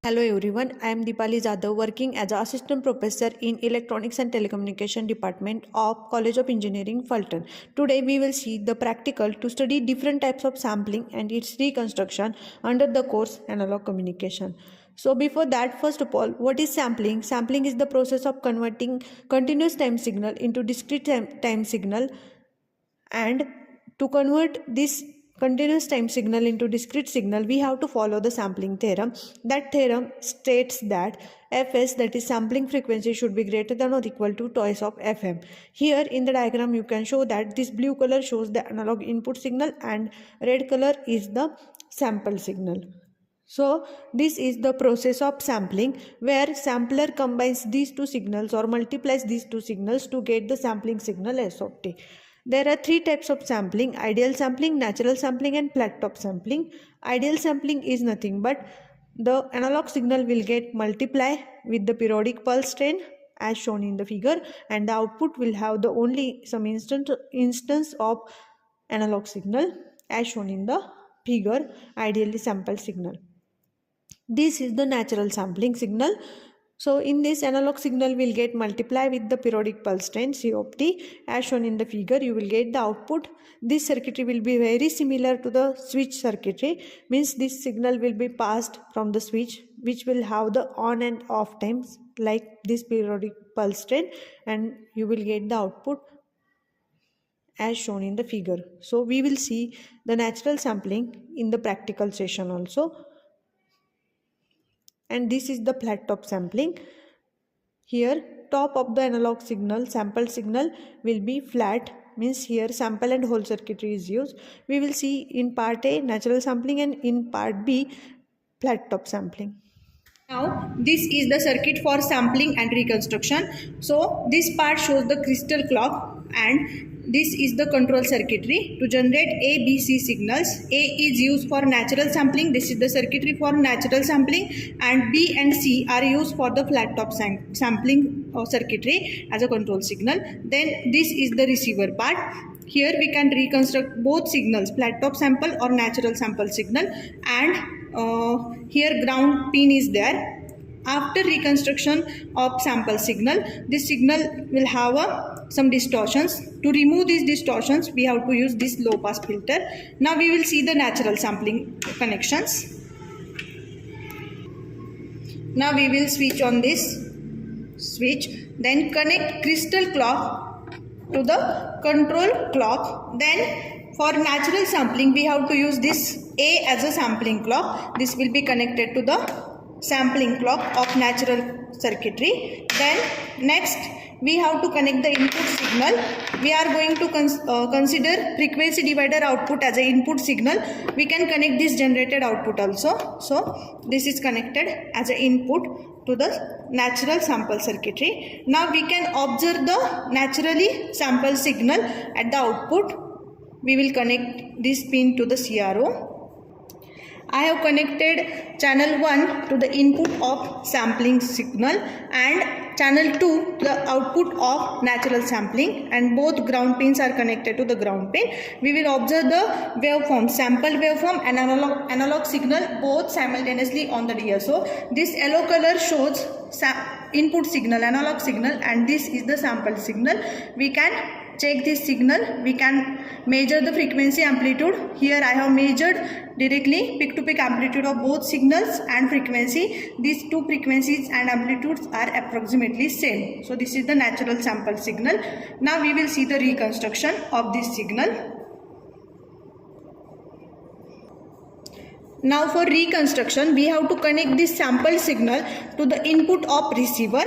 Hello everyone, I am Deepali Jadhav working as an assistant professor in Electronics and Telecommunication Department of College of Engineering, Fulton. Today we will see the practical to study different types of sampling and its reconstruction under the course Analog Communication. So before that, first of all, what is sampling? Sampling is the process of converting continuous time signal into discrete time signal, and to convert this continuous time signal into discrete signal, we have to follow the sampling theorem. That theorem states that fs, that is sampling frequency, should be greater than or equal to twice of fm. Here in the diagram you can show that this blue color shows the analog input signal and red color is the sample signal. So this is the process of sampling, where sampler combines these two signals or multiplies these two signals to get the sampling signal S of t. There are three types of sampling: ideal sampling, natural sampling and flat top sampling. Ideal sampling is nothing but the analog signal will get multiply with the periodic pulse train as shown in the figure, and the output will have the only some instance of analog signal as shown in the figure, ideally sampled signal. This is the natural sampling signal. So in this, analog signal will get multiply with the periodic pulse train C of t as shown in the figure. You will get the output. This circuitry will be very similar to the switch circuitry, means this signal will be passed from the switch which will have the on and off times like this periodic pulse train, and you will get the output as shown in the figure. So we will see the natural sampling in the practical session also. And this is the flat top sampling. Here top of the analog signal, sample signal, will be flat, means here sample and hold circuitry is used. We will see in part A natural sampling and in part B flat top sampling. Now this is the circuit for sampling and reconstruction. So this part shows the crystal clock, and this is the control circuitry to generate A, B, C signals. A is used for natural sampling. This is the circuitry for natural sampling, and B and C are used for the flat top sampling circuitry as a control signal. Then this is the receiver part. Here we can reconstruct both signals, flat top sample or natural sample signal, and here ground pin is there. After reconstruction of sample signal, this signal will have some distortions. To remove these distortions, we have to use this low pass filter. Now we will see the natural sampling connections. Now we will switch on this switch, then connect crystal clock to the control clock. Then for natural sampling, we have to use this A as a sampling clock. This will be connected to the sampling clock of natural circuitry. Then next we have to connect the input signal. We are going to consider frequency divider output as an input signal. We can connect this generated output also. So this is connected as an input to the natural sample circuitry. Now we can observe the naturally sample signal at the output. We will connect this pin to the CRO. I have connected channel 1 to the input of sampling signal and channel 2 to the output of natural sampling, and both ground pins are connected to the ground pin. We will observe the waveform, sample waveform and analog signal both simultaneously on the DSO. This yellow color shows input signal, analog signal, and this is the sample signal. We can check this signal. We can measure the frequency amplitude. Here I have measured directly peak to peak amplitude of both signals and frequency. These two frequencies and amplitudes are approximately same. So this is the natural sample signal. Now we will see the reconstruction of this signal. Now for reconstruction, we have to connect this sample signal to the input of receiver.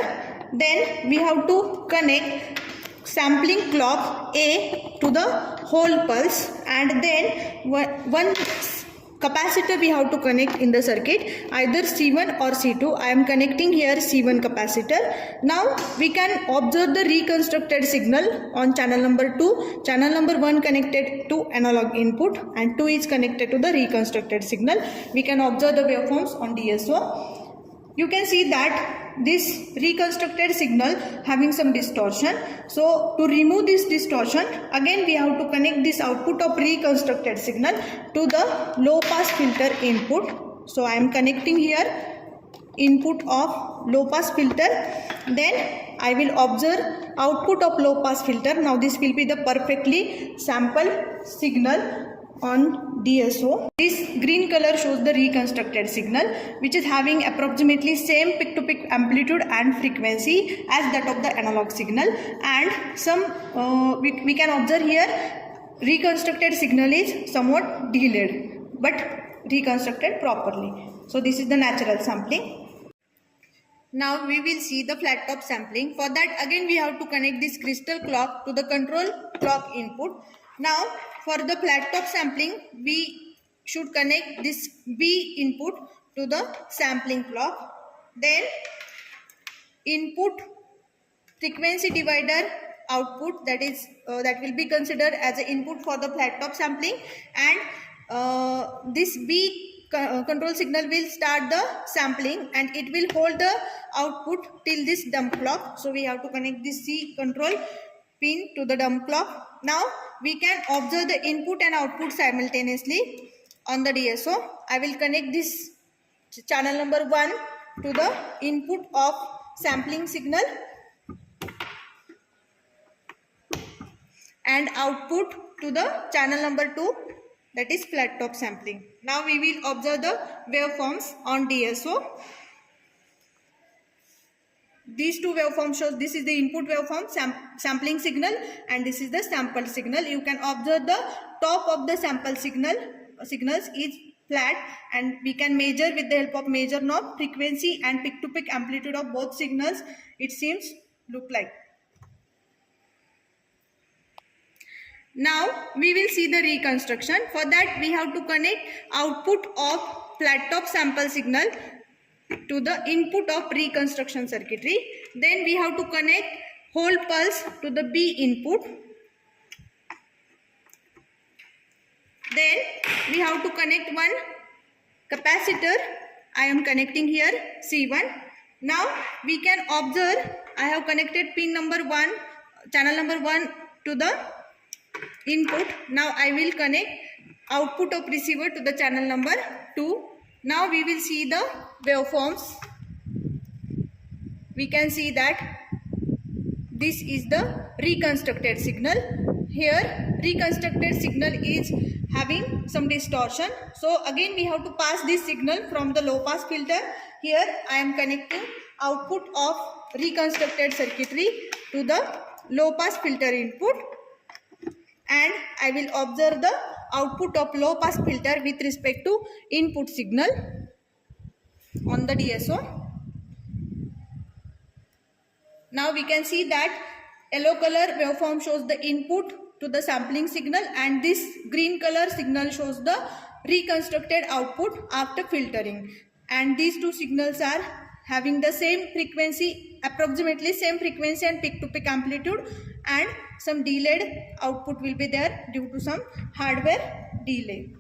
Then we have to connect sampling clock A to the whole pulse, and then one capacitor we have to connect in the circuit, either C1 or C2. I am connecting here C1 capacitor. Now we can observe the reconstructed signal on channel number 2. Channel number 1 connected to analog input and 2 is connected to the reconstructed signal. We can observe the waveforms on DSO. You can see that this reconstructed signal having some distortion. So to remove this distortion, again we have to connect this output of reconstructed signal to the low pass filter input. So I am connecting here input of low pass filter. Then I will observe output of low pass filter. Now this will be the perfectly sample signal on DSO. This green color shows the reconstructed signal, which is having approximately same peak to peak amplitude and frequency as that of the analog signal, and some we can observe here reconstructed signal is somewhat delayed but reconstructed properly. So this is the natural sampling. Now we will see the flat top sampling. For that again we have to connect this crystal clock to the control clock input. Now for the flat top sampling we should connect this B input to the sampling clock. Then input frequency divider output, that will be considered as an input for the flat top sampling, and this B control signal will start the sampling and it will hold the output till this dump clock. So we have to connect this C control pin to the dump clock. Now we can observe the input and output simultaneously on the DSO. I will connect this channel number 1 to the input of sampling signal and output to the channel number 2, that is flat top sampling. Now we will observe the waveforms on DSO. These two waveforms shows this is the input waveform sampling signal and this is the sample signal. You can observe the top of the sample signals is flat, and we can measure with the help of measure knob frequency and peak to peak amplitude of both signals. It seems look like. Now we will see the reconstruction. For that we have to connect output of flat top sample signal to the input of reconstruction circuitry. Then we have to connect whole pulse to the B input. Then we have to connect one capacitor. I am connecting here C1. Now we can observe I have connected pin number 1, channel number 1 to the input. Now I will connect output of receiver to the channel number 2. Now we will see the waveforms. We can see that this is the reconstructed signal. Here reconstructed signal is having some distortion. So again we have to pass this signal from the low pass filter. Here I am connecting output of reconstructed circuitry to the low pass filter input, and I will observe the output of low pass filter with respect to input signal on the DSO. Now we can see that yellow color waveform shows the input to the sampling signal and this green color signal shows the reconstructed output after filtering, and these two signals are having the same frequency, approximately same frequency and peak to peak amplitude, and some delayed output will be there due to some hardware delay.